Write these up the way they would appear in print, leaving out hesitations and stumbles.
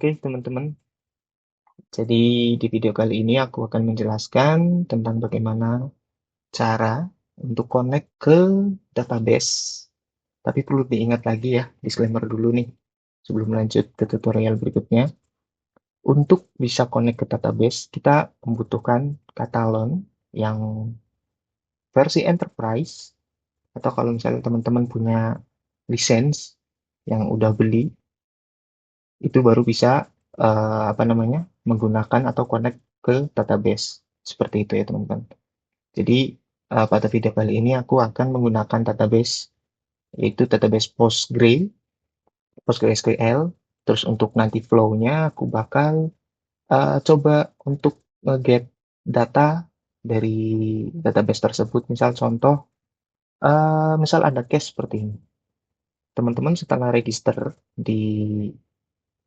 Oke, teman-teman. Jadi di video kali ini aku akan menjelaskan tentang bagaimana cara untuk connect ke database. Tapi perlu diingat lagi ya, disclaimer dulu nih, sebelum lanjut ke tutorial berikutnya. Untuk bisa connect ke database, kita membutuhkan Catalan yang versi enterprise, atau kalau misalnya teman-teman punya license yang udah beli, itu baru bisa apa namanya menggunakan atau connect ke database seperti itu ya teman-teman. Jadi pada video kali ini aku akan menggunakan database yaitu database PostgreSQL. Terus untuk nanti flow-nya aku bakal coba untuk get data dari database tersebut. Misal contoh, misal ada case seperti ini. Teman-teman setelah register di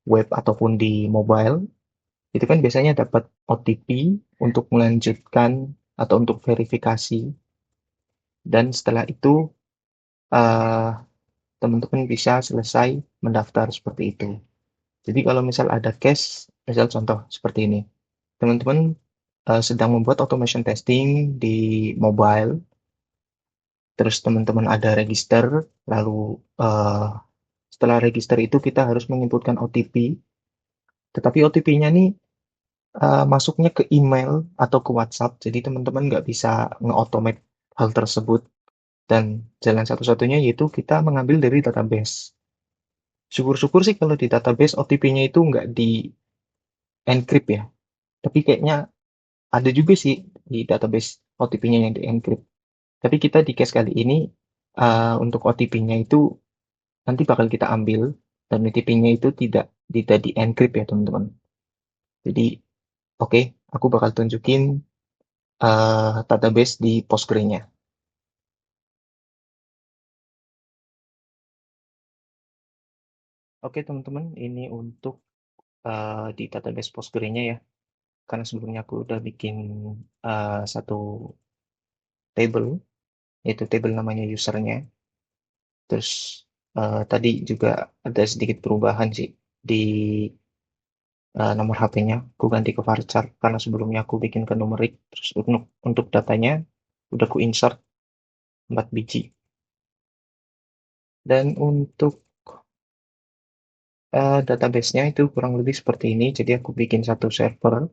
web ataupun di mobile, itu kan biasanya dapat OTP untuk melanjutkan atau untuk verifikasi. Dan setelah itu, eh, teman-teman bisa selesai mendaftar seperti itu. Jadi kalau misal ada case, misal contoh seperti ini. Teman-teman sedang membuat automation testing di mobile, terus teman-teman ada register, lalu eh, setelah register itu kita harus menginputkan OTP, tetapi OTP-nya nih masuknya ke email atau ke WhatsApp, jadi teman-teman nggak bisa nge-automate hal tersebut. Dan jalan satu-satunya yaitu kita mengambil dari database. Syukur-syukur sih kalau di database OTP-nya itu nggak di encrypt ya. Tapi kayaknya ada juga sih di database OTP-nya yang di encrypt. Tapi kita di case kali ini untuk OTP-nya itu nanti bakal kita ambil dan OTP-nya itu tidak di encrypt ya teman-teman. Jadi oke, aku bakal tunjukin database di Postgre-nya. Oke teman-teman, ini untuk di database Postgre-nya ya. Karena sebelumnya aku udah bikin satu table, yaitu table namanya usernya. Terus tadi juga ada sedikit perubahan sih di nomor HP-nya. Aku ganti ke varchar karena sebelumnya aku bikin ke numerik. Terus untuk datanya udah aku insert 4 biji. Dan untuk database-nya itu kurang lebih seperti ini. Jadi aku bikin satu server,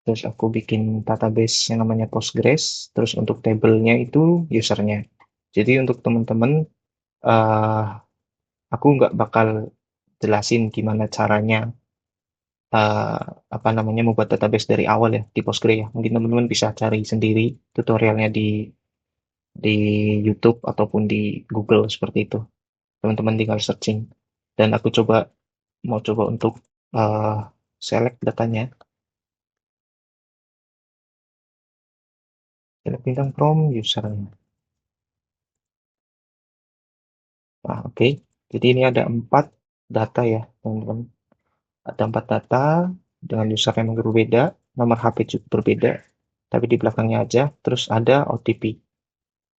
terus aku bikin database yang namanya Postgres, terus untuk tabelnya itu usernya. Jadi untuk teman-teman, eh aku nggak bakal jelasin gimana caranya eh, apa namanya membuat database dari awal ya di Postgre ya. Mungkin teman-teman bisa cari sendiri tutorialnya di YouTube ataupun di Google seperti itu. Teman-teman tinggal searching. Dan aku mau coba untuk eh, select datanya. Select bintang from usernya. Nah, oke. Jadi ini ada 4 data ya, teman-teman. Ada 4 data dengan user yang berbeda, nomor HP juga berbeda, tapi di belakangnya aja, terus ada OTP.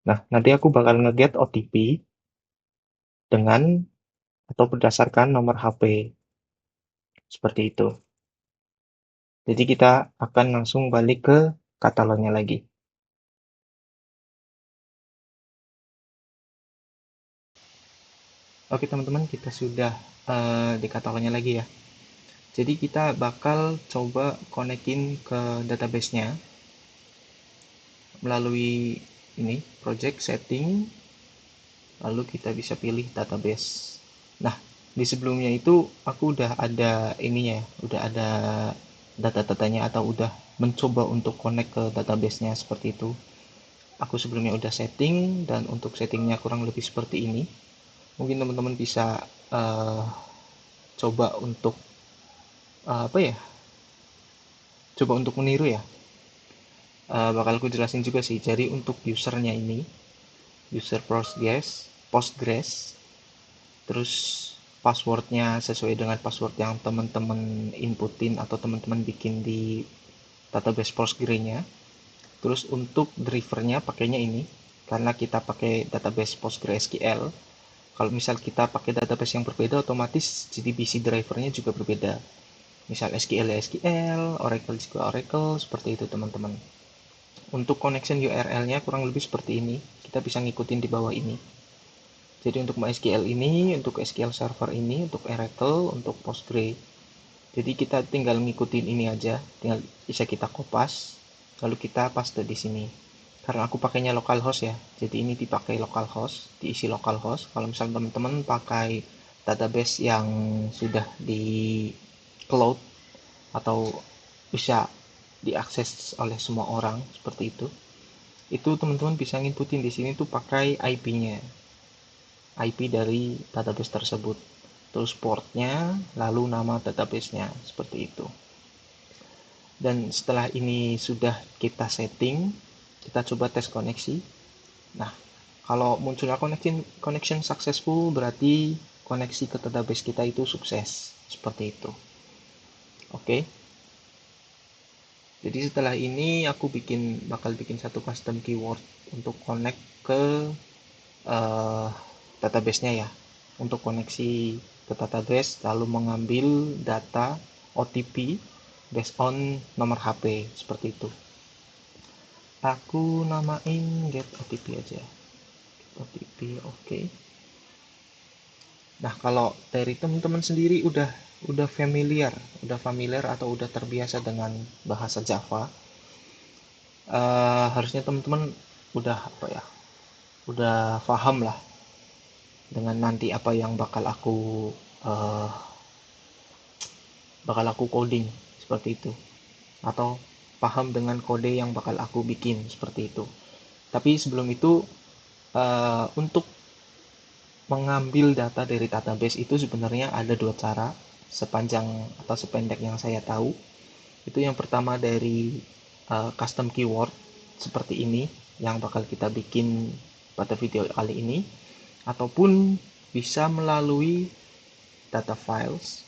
Nah, nanti aku bakal nge-get OTP dengan atau berdasarkan nomor HP, seperti itu. Jadi kita akan langsung balik ke katalognya lagi. Oke teman-teman, kita sudah di katalognya lagi ya. Jadi kita bakal coba konekin ke database-nya melalui ini project setting, lalu kita bisa pilih database. Nah, di sebelumnya itu aku udah ada ininya, udah ada data-datanya atau udah mencoba untuk connect ke database-nya seperti itu. Aku sebelumnya udah setting dan untuk settingnya kurang lebih seperti ini. Mungkin teman-teman bisa coba untuk apa ya? Coba untuk meniru ya. Bakal aku jelasin juga sih. Jadi untuk usernya ini, user Postgres, terus passwordnya sesuai dengan password yang teman-teman inputin atau teman-teman bikin di database Postgre-nya. Terus untuk drivernya pakainya ini, karena kita pakai database PostgreSQL, Kalau misal kita pakai database yang berbeda, otomatis JDBC drivernya juga berbeda. Misal SQL ya SQL, Oracle juga Oracle, seperti itu teman-teman. Untuk connection URL-nya kurang lebih seperti ini. Kita bisa ngikutin di bawah ini. Jadi untuk MySQL ini, untuk SQL Server ini, untuk Oracle, untuk Postgre. Jadi kita tinggal ngikutin ini aja, tinggal bisa kita kopas, lalu kita paste di sini. Karena aku pakainya localhost ya, jadi ini dipakai localhost, diisi localhost. Kalau misalnya teman-teman pakai database yang sudah di cloud atau bisa diakses oleh semua orang seperti itu teman-teman bisa nginputin di sini tuh pakai IP-nya, IP dari database tersebut, terus portnya, lalu nama database-nya, seperti itu. Dan setelah ini sudah kita setting, kita coba tes koneksi. Nah, kalau munculnya connection successful, berarti koneksi ke database kita itu sukses, seperti itu. Oke. Jadi setelah ini aku bakal bikin satu custom keyword untuk connect ke uh, database-nya ya. Untuk koneksi ke database lalu mengambil data OTP based on nomor HP seperti itu. Aku namain get OTP aja. OTP oke. Okay. Nah, kalau dari teman-teman sendiri udah familiar atau udah terbiasa dengan bahasa Java, harusnya teman-teman udah apa ya? Udah paham lah dengan nanti apa yang uh, bakal aku coding seperti itu, atau paham dengan kode yang bakal aku bikin seperti itu. Tapi sebelum itu, untuk mengambil data dari database itu sebenarnya ada dua cara sepanjang atau sependek yang saya tahu. Itu yang pertama dari custom keyword seperti ini yang bakal kita bikin pada video kali ini, ataupun bisa melalui data files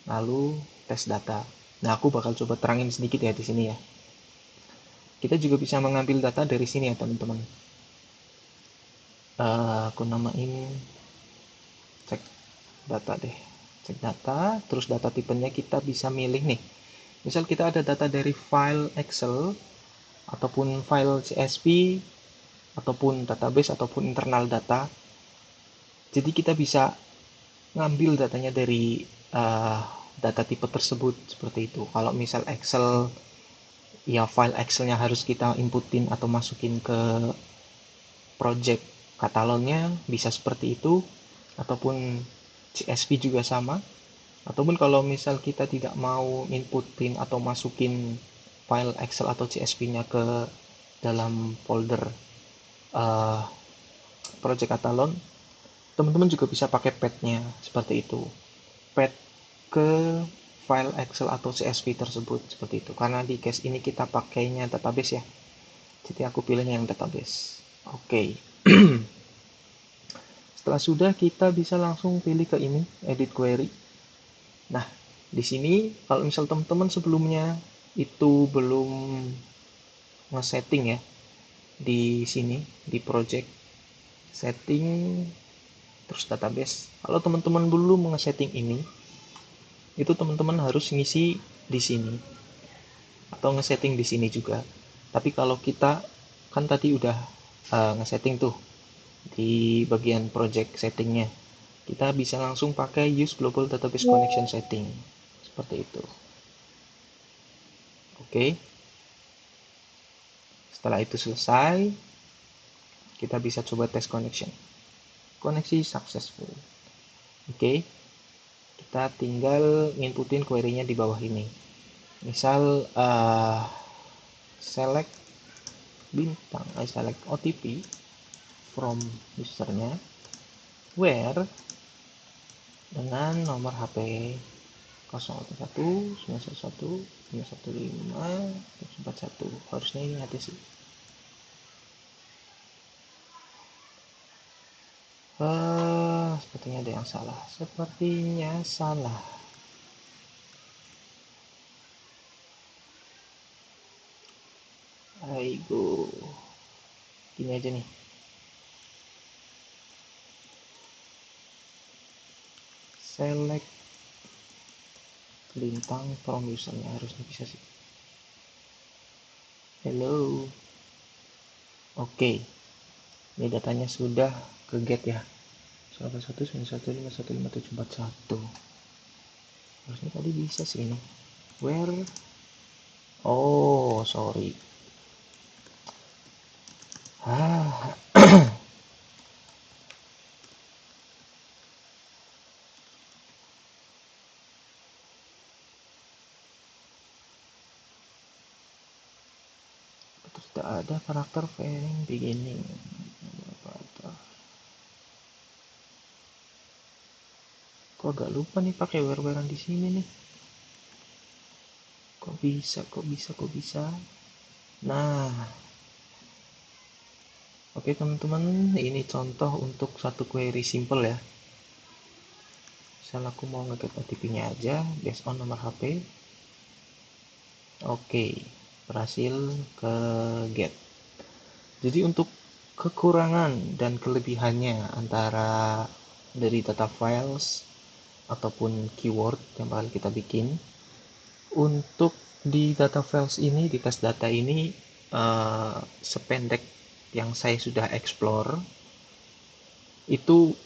lalu tes data. Nah, aku bakal coba terangin sedikit ya di sini ya. Kita juga bisa mengambil data dari sini ya teman-teman. Aku namain cek data deh. Cek data, terus data tipenya kita bisa milih nih. Misal kita ada data dari file Excel ataupun file CSV ataupun database ataupun internal data. Jadi kita bisa ngambil datanya dari data tipe tersebut seperti itu. Kalau misal Excel, ya file Excelnya harus kita inputin atau masukin ke project katalognya, bisa seperti itu. Ataupun CSV juga sama. Ataupun kalau misal kita tidak mau inputin atau masukin file Excel atau CSV-nya ke dalam folder uh, project katalog, teman-teman juga bisa pakai pad-nya seperti itu. Pad ke file Excel atau CSV tersebut seperti itu. Karena di case ini kita pakainya database ya. Jadi aku pilihnya yang database. Oke. Okay. Setelah sudah, kita bisa langsung pilih ke ini, edit query. Nah, di sini kalau misal teman-teman sebelumnya itu belum nge-setting ya, di sini di project setting terus database. Kalau teman-teman belum nge-setting ini, itu teman-teman harus ngisi di sini atau nge-setting di sini juga. Tapi kalau kita kan tadi udah nge-setting tuh di bagian project settingnya, kita bisa langsung pakai use global database connection setting seperti itu. Oke. Setelah itu selesai, kita bisa coba tes connection. Koneksi successful. Oke. Kita tinggal inputin query-nya di bawah ini. Misal select bintang, select OTP from usernya where dengan nomor HP 011 911 515 141. Harusnya ini ada sih. Sepertinya ada yang salah. Sepertinya salah. Aigo. Gini aja nih. select lintang from usernya, harusnya bisa sih. Hello. Oke, ini datanya sudah ke get ya. 19191515741. Harusnya tadi bisa sih ini. Where? Oh, sorry. Ah, tidak ada karakter pairing beginning. Kok agak lupa nih pakai where-wherean di sini nih. Kok bisa, kok bisa, kok bisa. Nah, oke teman-teman, ini contoh untuk satu query simple ya. Misal aku mau nge-get OTP-nya aja based on nomor HP. Oke, berhasil ke get. Jadi untuk kekurangan dan kelebihannya antara dari data files ataupun keyword yang bakal kita bikin, untuk di data files ini, di tes data ini, sependek yang saya sudah explore, itu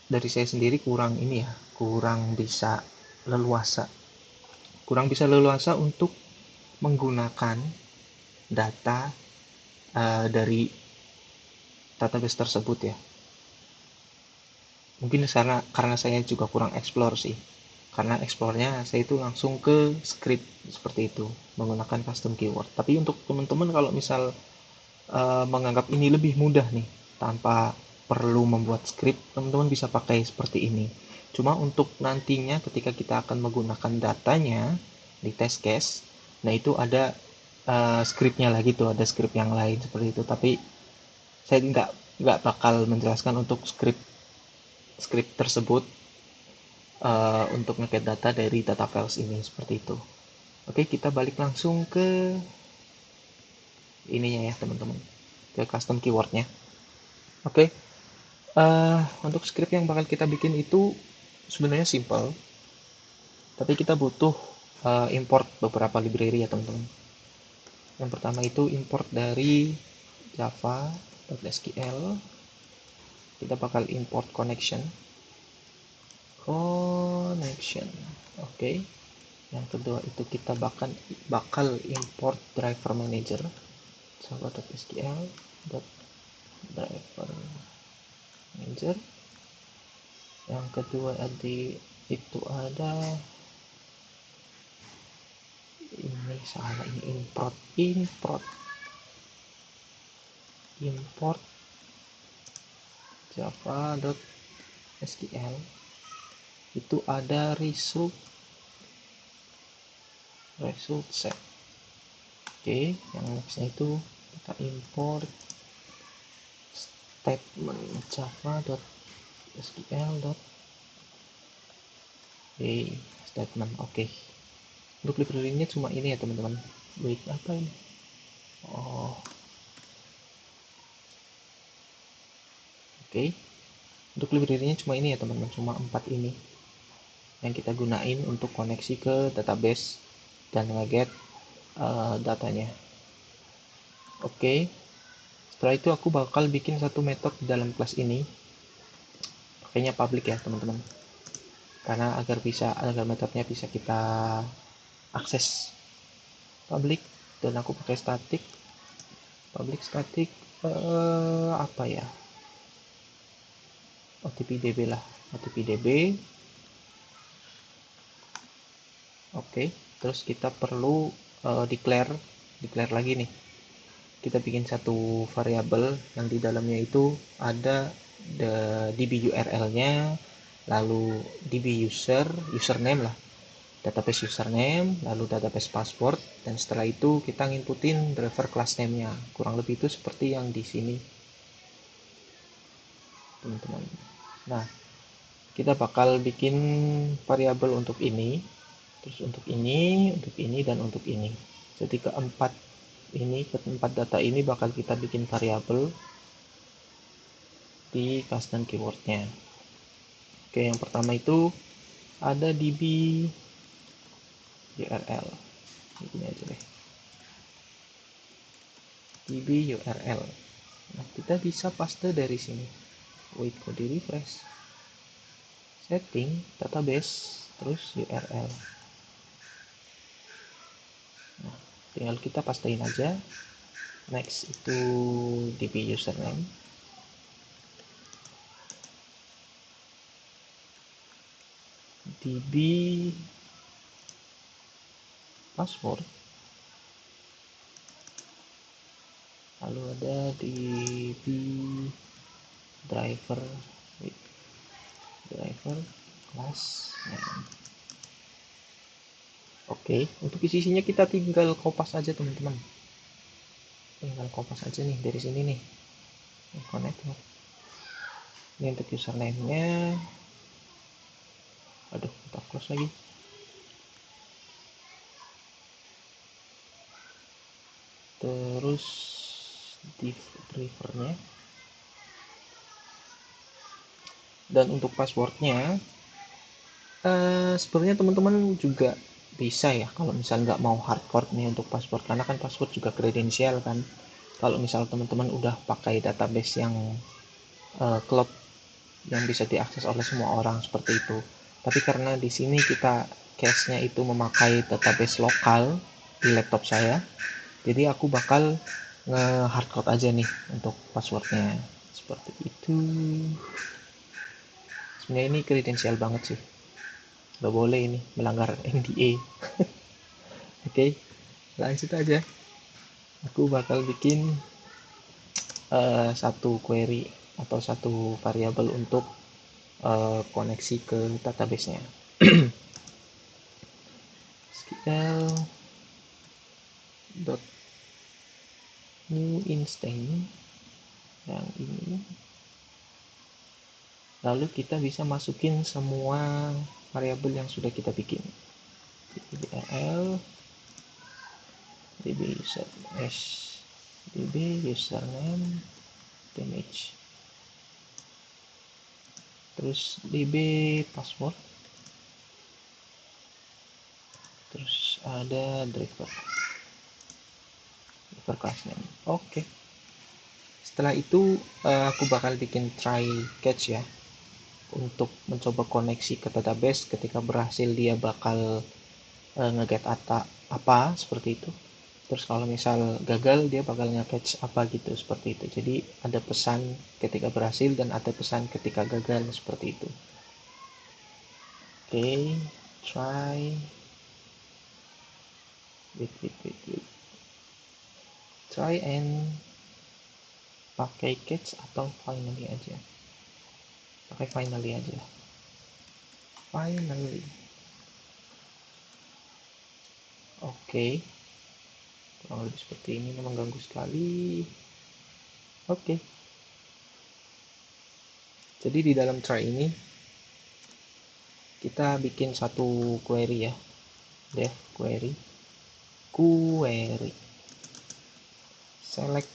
dari saya sendiri kurang ini ya, leluasa kurang bisa leluasa untuk menggunakan data dari database tersebut ya. Mungkin karena saya juga kurang explore sih. Karena explore-nya saya itu langsung ke script seperti itu, menggunakan custom keyword. Tapi untuk teman-teman kalau misal menganggap ini lebih mudah nih, tanpa perlu membuat script, teman-teman bisa pakai seperti ini. Cuma untuk nantinya ketika kita akan menggunakan datanya di test case, nah itu ada scriptnya lagi tuh, ada script yang lain seperti itu. Tapi saya nggak bakal menjelaskan untuk script tersebut untuk nge-get data dari data files ini seperti itu. Oke, kita balik langsung ke ininya ya teman-teman, ke custom keywordnya. Oke, untuk script yang bakal kita bikin itu sebenarnya simple, tapi kita butuh import beberapa library ya teman-teman. Yang pertama itu import dari java.sql. Kita bakal import connection. Oke. Yang kedua itu kita bakal import driver manager, java.sql driver manager. Yang kedua itu ada ini salah, ini import java.sql. Itu ada result set. Oke, yang nextnya itu kita import statement java.sql. Statement. Oke. Untuk library-nya cuma ini ya teman-teman. Wait, apa ini? Oh, oke. Untuk library-nya cuma ini ya teman-teman, cuma 4 ini yang kita gunain untuk koneksi ke database dan nge-get datanya. Oke. Setelah itu aku bakal bikin satu method di dalam kelas ini. Pakainya public ya teman-teman. Karena agar metodenya bisa kita akses. Public, dan aku pakai static. Public static apa ya? OTP-DB lah. OTP-DB. Oke, terus kita perlu declare lagi nih. Kita bikin satu variabel yang di dalamnya itu ada DB URL-nya, lalu DB username lah, database username, lalu database password, dan setelah itu kita nginputin driver class name-nya. Kurang lebih itu seperti yang di sini, teman-teman. Nah, kita bakal bikin variabel untuk ini, terus untuk ini, dan untuk ini. Jadi keempat data ini bakal kita bikin variabel di custom keywordnya. Oke, yang pertama itu ada db url. Ini aja deh, db url. Nah, kita bisa paste dari sini. Wait, kok di refresh? Setting, database, terus URL. Nah, tinggal kita pastein aja. Next itu db username. db password. Lalu ada db driver. Wait, driver class name. Oke, untuk isinya kita tinggal kopas aja teman-teman. Tinggal kopas aja nih dari sini nih. Connect. Ini untuk username-nya. Aduh, kita close lagi. Terus div drivernya. Dan untuk passwordnya, sebenarnya teman-teman juga bisa ya kalau misal nggak mau hardcode nih untuk password, karena kan password juga kredensial kan. Kalau misal teman-teman udah pakai database yang cloud yang bisa diakses oleh semua orang seperti itu. Tapi karena di sini kita case-nya itu memakai database lokal di laptop saya, jadi aku bakal nge-hardcode aja nih untuk passwordnya seperti itu. Sebenarnya ini kredensial banget sih, nggak boleh ini melanggar NDA. Oke, lanjut aja. Aku bakal bikin satu query atau satu variabel untuk koneksi ke database-nya. SQL dot new instance yang ini, lalu kita bisa masukin semua variabel yang sudah kita bikin. dbl db username damage, terus db password, terus ada driver class name. Oke, setelah itu aku bakal bikin try catch ya, untuk mencoba koneksi ke database. Ketika berhasil dia bakal nge-get apa seperti itu. Terus kalau misal gagal dia bakal nge-catch apa gitu, seperti itu. Jadi ada pesan ketika berhasil dan ada pesan ketika gagal, seperti itu. Oke, try wait. Try and pakai catch atau finally aja. Pakai finally aja. Finally. Oke. Kurang lebih seperti ini, memang ganggu sekali. Oke. Jadi di dalam try ini kita bikin satu query ya. Dev query. Select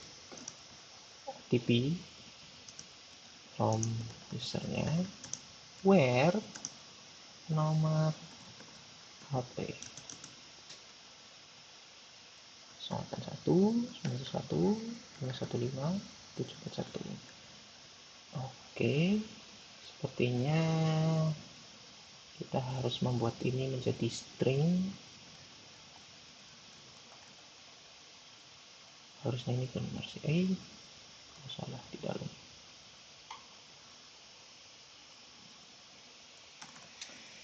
TP from usernya where nomor HP 191 Oke, sepertinya kita harus membuat ini menjadi string. Harusnya ini benar sih. Salah di dalam.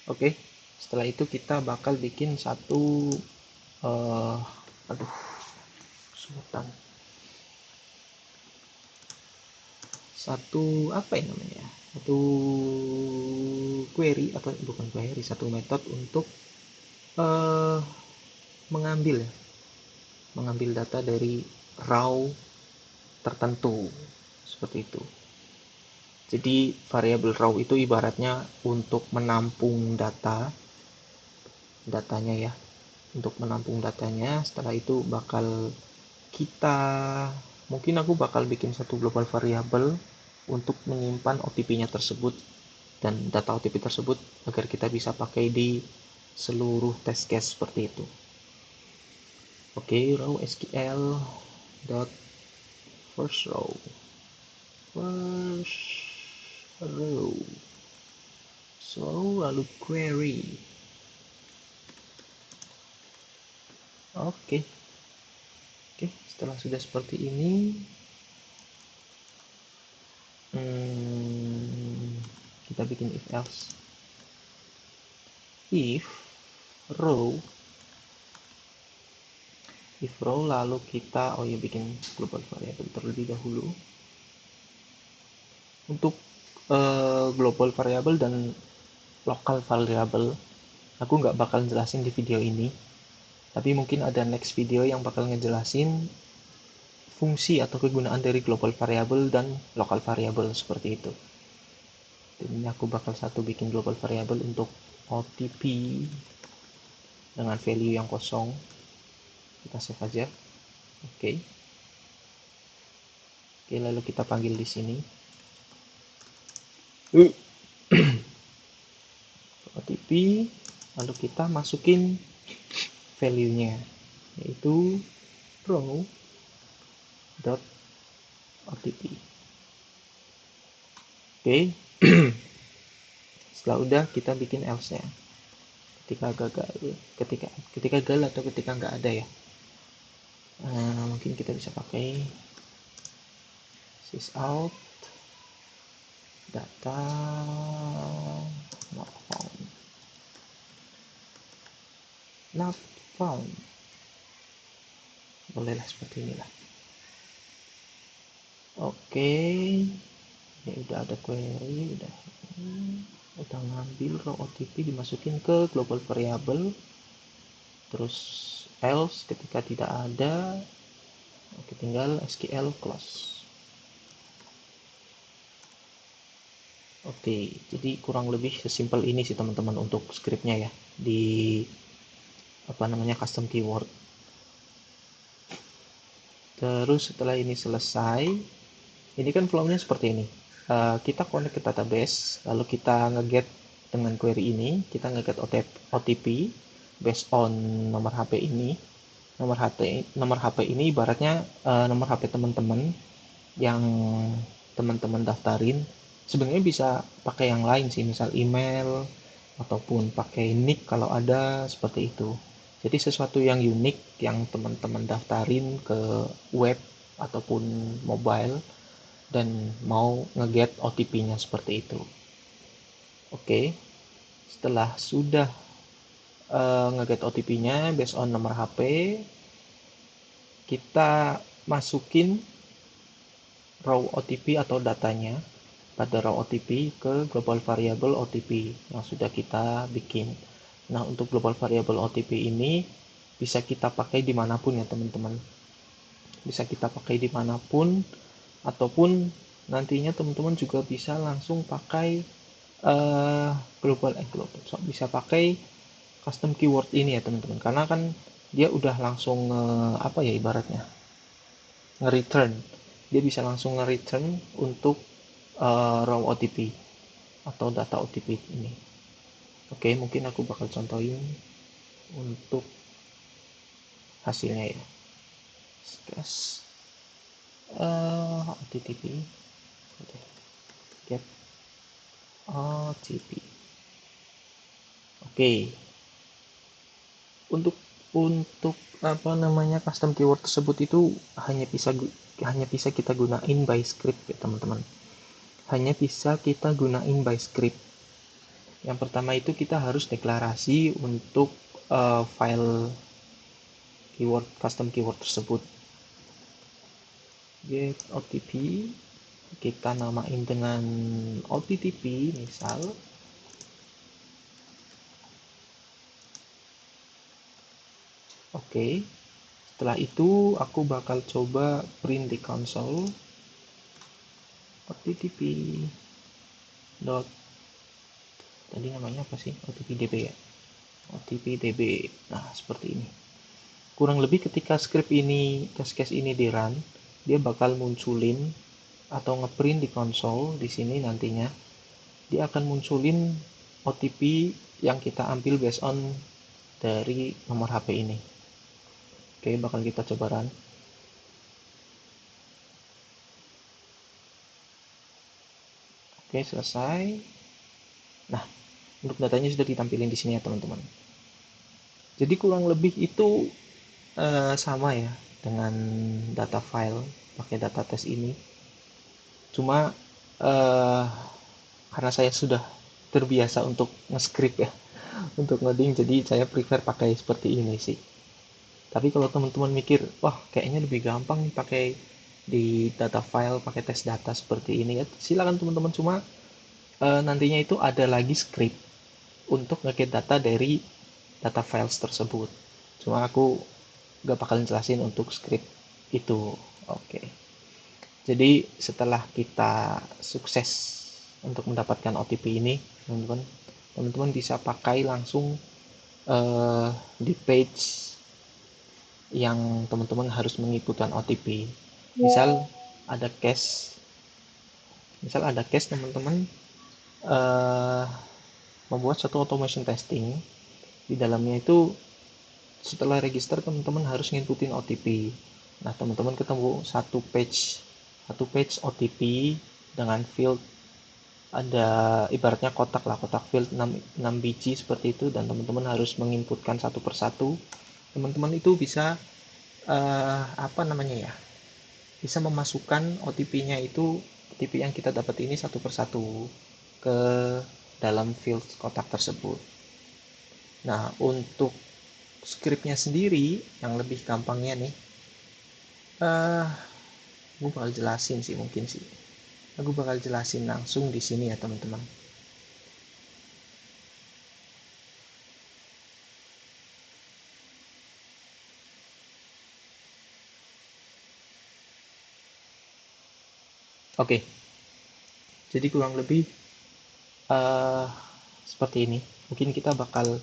Oke, setelah itu kita bakal bikin satu sultan. Satu apa ya namanya? Satu query atau bukan query, satu metode untuk uh, mengambil data dari raw tertentu, seperti itu. Jadi variabel raw itu ibaratnya untuk menampung datanya ya, untuk menampung datanya. Setelah itu bakal kita, mungkin aku bakal bikin satu global variabel untuk menyimpan OTP-nya tersebut dan data OTP tersebut agar kita bisa pakai di seluruh test case seperti itu. Oke, row SQL dot first row, so lalu query. Oke, setelah sudah seperti ini, kita bikin if else. If row lalu kita bikin global variable terlebih dahulu. Untuk global variable dan local variable aku nggak bakal jelasin di video ini, tapi mungkin ada next video yang bakal ngejelasin fungsi atau kegunaan dari global variable dan local variable seperti itu. Dan ini aku bakal bikin global variable untuk OTP dengan value yang kosong. Kita save aja. Oke, lalu kita panggil di sini OTP, lalu kita masukin value-nya, yaitu row dot OTP. Oke. Setelah udah, kita bikin else nya ketika gagal atau ketika nggak ada ya. Mungkin kita bisa pakai sysout data not found. Bolehlah seperti inilah. Oke, ini udah ada query, udah ngambil raw OTP dimasukin ke global variable, terus else ketika tidak ada, oke, tinggal SQL close. Oke, jadi kurang lebih sesimpel ini sih teman-teman untuk scriptnya ya di custom keyword. Terus setelah ini selesai, ini kan flow-nya seperti ini. Kita connect ke database, lalu kita nge-get dengan query ini, kita nge-get OTP based on nomor HP ini. Nomor HP ini ibaratnya nomor HP teman-teman yang teman-teman daftarin. Sebenarnya bisa pakai yang lain sih, misal email ataupun pakai nick kalau ada, seperti itu. Jadi sesuatu yang unik yang teman-teman daftarin ke web ataupun mobile dan mau nge-get OTP-nya seperti itu. Oke, setelah sudah nge-get OTP-nya based on nomor HP, kita masukin raw OTP atau datanya pada raw OTP ke global variable OTP yang sudah kita bikin. Nah, untuk global variable OTP ini bisa kita pakai dimanapun ya teman-teman. Bisa kita pakai dimanapun, ataupun nantinya teman-teman juga bisa langsung pakai bisa pakai custom keyword ini ya teman-teman, karena kan dia udah langsung ibaratnya nge-return, dia bisa langsung nge-return untuk raw OTP atau data OTP ini. Oke, mungkin aku bakal contohin untuk hasilnya ya. OTP get OTP. Oke, untuk custom keyword tersebut itu hanya bisa kita gunain by script ya teman-teman. Hanya bisa kita gunain by script. Yang pertama itu kita harus deklarasi untuk file keyword custom keyword tersebut. Get OTP, kita namain dengan OTTP misal. Oke, setelah itu aku bakal coba print di console OTTP dot, tadi namanya apa sih, OTPDB ya, OTPDB. Nah, seperti ini. Kurang lebih ketika script ini, test case ini di run, dia bakal munculin atau ngeprint di console di sini nantinya dia akan munculin OTP yang kita ambil based on dari nomor HP ini. Oke, bakal kita coba run. Oke, selesai. Nah, untuk datanya sudah ditampilin di sini ya teman-teman. Jadi kurang lebih itu sama ya dengan data file pakai data test ini. Cuma eh, karena saya sudah terbiasa untuk nge-script ya, untuk ngoding, jadi saya prefer pakai seperti ini sih. Tapi kalau teman-teman mikir, wah kayaknya lebih gampang nih pakai di data file, pakai test data seperti ini ya, silakan teman-teman. Cuma nantinya itu ada lagi script untuk nge-get data dari data files tersebut. Cuma aku gak bakalan jelasin untuk script itu. Oke. Jadi setelah kita sukses untuk mendapatkan OTP ini, teman-teman bisa pakai langsung di page yang teman-teman harus menginputkan OTP. Misal ada case, teman-teman eh, membuat satu automation testing. Di dalamnya itu setelah register teman-teman harus nginputin OTP. Nah, teman-teman ketemu satu page OTP dengan field, ada ibaratnya kotak lah, kotak field 6 biji seperti itu, dan teman-teman harus menginputkan satu persatu. Teman-teman itu bisa apa namanya ya, bisa memasukkan OTP-nya itu, OTP yang kita dapat ini satu persatu ke dalam field kotak tersebut. Nah, untuk scriptnya sendiri yang lebih gampangnya nih, eh gue bakal jelasin sih, mungkin sih aku bakal jelasin langsung di sini ya teman-teman. Oke, jadi kurang lebih eh seperti ini. Mungkin kita bakal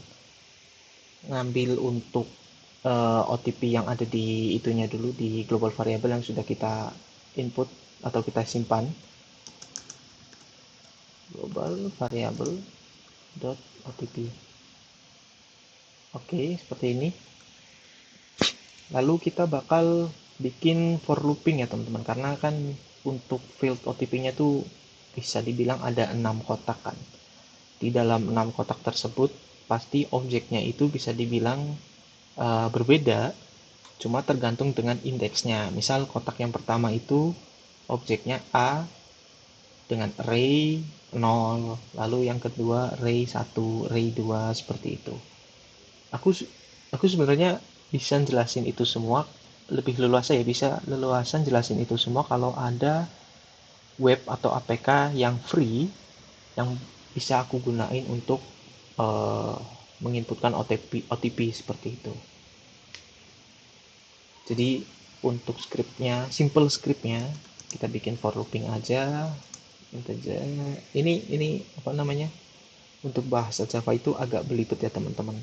ngambil untuk OTP yang ada di itunya dulu, di global variable yang sudah kita input atau kita simpan. Global variable dot OTP. Oke, seperti ini. Lalu kita bakal bikin for looping ya teman-teman, karena kan untuk field OTP-nya tuh bisa dibilang ada 6 kotak kan. Di dalam 6 kotak tersebut pasti objeknya itu bisa dibilang berbeda, cuma tergantung dengan indeksnya. Misal kotak yang pertama itu objeknya A dengan array 0, lalu yang kedua array 1, array 2, seperti itu. Aku sebenarnya bisa jelasin itu semua lebih leluasa ya, bisa leluasan jelasin itu semua kalau ada web atau APK yang free yang bisa aku gunain untuk uh, menginputkan OTP seperti itu. Jadi untuk scriptnya, simple scriptnya kita bikin for looping aja. Ini apa namanya? Untuk bahasa Java itu agak belibet ya teman-teman.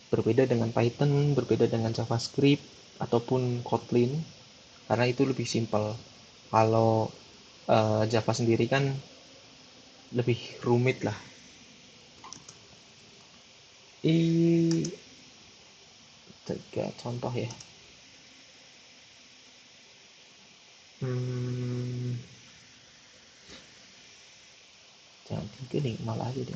Berbeda dengan Python, berbeda dengan JavaScript ataupun Kotlin, karena itu lebih simpel. Kalau Java sendiri kan lebih rumit lah. Tiga contoh ya. Hmm, jangan tiga nih, malah aja deh.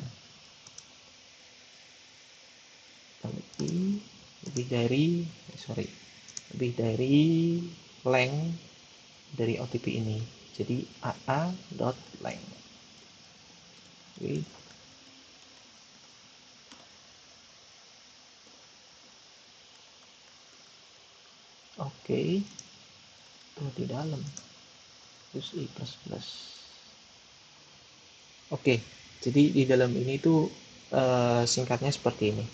Lebih, lebih dari, sorry, lebih dari length dari OTP ini. Jadi aa.length. Oke. Oke, itu di dalam. Terus i plus plus. Oke, jadi di dalam ini tuh singkatnya seperti ini.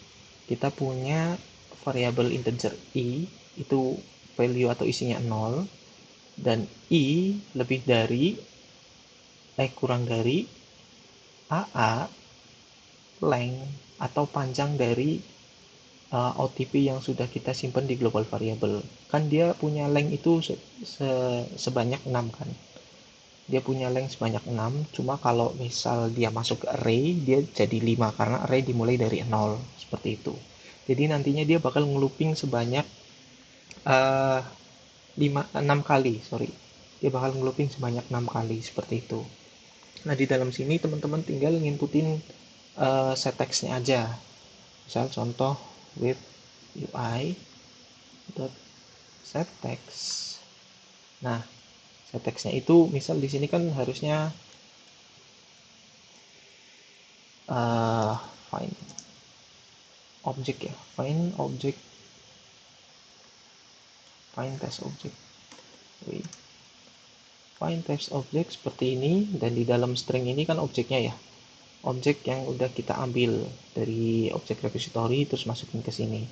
Kita punya variabel integer i, itu value atau isinya 0, dan i lebih dari kurang dari aa length atau panjang dari OTP yang sudah kita simpan di global variable. Kan dia punya length itu sebanyak 6 kan. dia punya length sebanyak 6, cuma kalau misal dia masuk ke array, dia jadi 5, karena array dimulai dari 0, seperti itu. Jadi nantinya dia bakal ngelooping sebanyak 6 kali, sorry. Dia bakal ngelooping sebanyak 6 kali, seperti itu. Nah, di dalam sini teman-teman tinggal nginputin set text-nya aja. Misal contoh with UI dot set text. Nah, set text-nya itu misal di sini kan harusnya uh, find object ya, find test object. Wait. Find test object seperti ini, dan di dalam string ini kan objeknya ya, objek yang udah kita ambil dari objek repository terus masukin ke sini.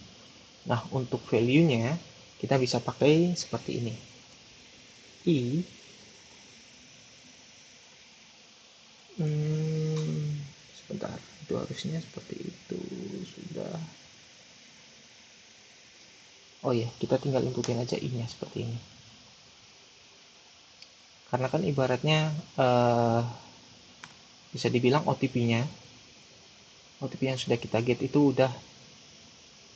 Nah, untuk value-nya kita bisa pakai seperti ini. I sebentar, itu harusnya seperti itu. Sudah. Oh ya, kita tinggal inputin aja I-nya seperti ini. Karena kan ibaratnya bisa dibilang OTP-nya, OTP yang sudah kita get itu udah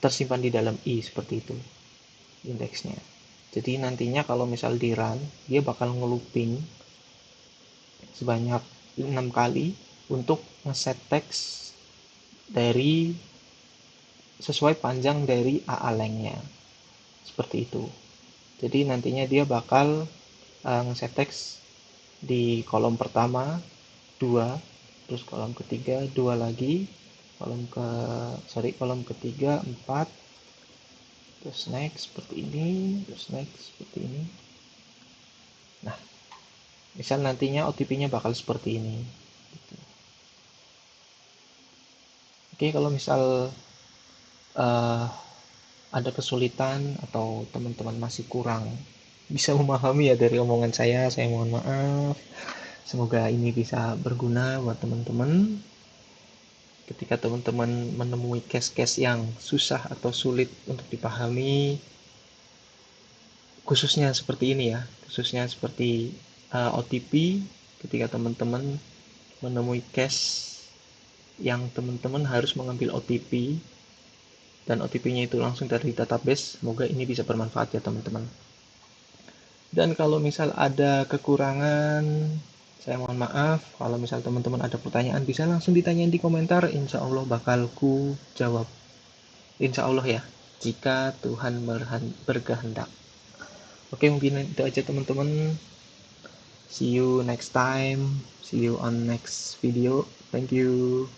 tersimpan di dalam I seperti itu, indeksnya. Jadi nantinya kalau misal di run, dia bakal ngelooping sebanyak 6 kali untuk ngeset teks dari sesuai panjang dari AA length-nya. Seperti itu. Jadi nantinya dia bakal ngeset teks di kolom pertama 2, terus kolom ketiga 2 lagi, kolom ketiga 4, terus next seperti ini, terus next seperti ini. Nah, misal nantinya OTP-nya bakal seperti ini. Oke, kalau misal uh, ada kesulitan atau teman-teman masih kurang bisa memahami ya dari omongan saya mohon maaf. Semoga ini bisa berguna buat teman-teman ketika teman-teman menemui case-case yang susah atau sulit untuk dipahami, khususnya seperti ini ya, khususnya seperti OTP. Ketika teman-teman menemui case yang teman-teman harus mengambil OTP dan OTP-nya itu langsung dari database, semoga ini bisa bermanfaat ya teman-teman. Dan kalau misal ada kekurangan, saya mohon maaf. Kalau misal teman-teman ada pertanyaan, bisa langsung ditanyain di komentar. Insya Allah bakal ku jawab. Insya Allah ya, jika Tuhan berkehendak. Oke, mungkin itu aja teman-teman. See you next time. See you on next video. Thank you.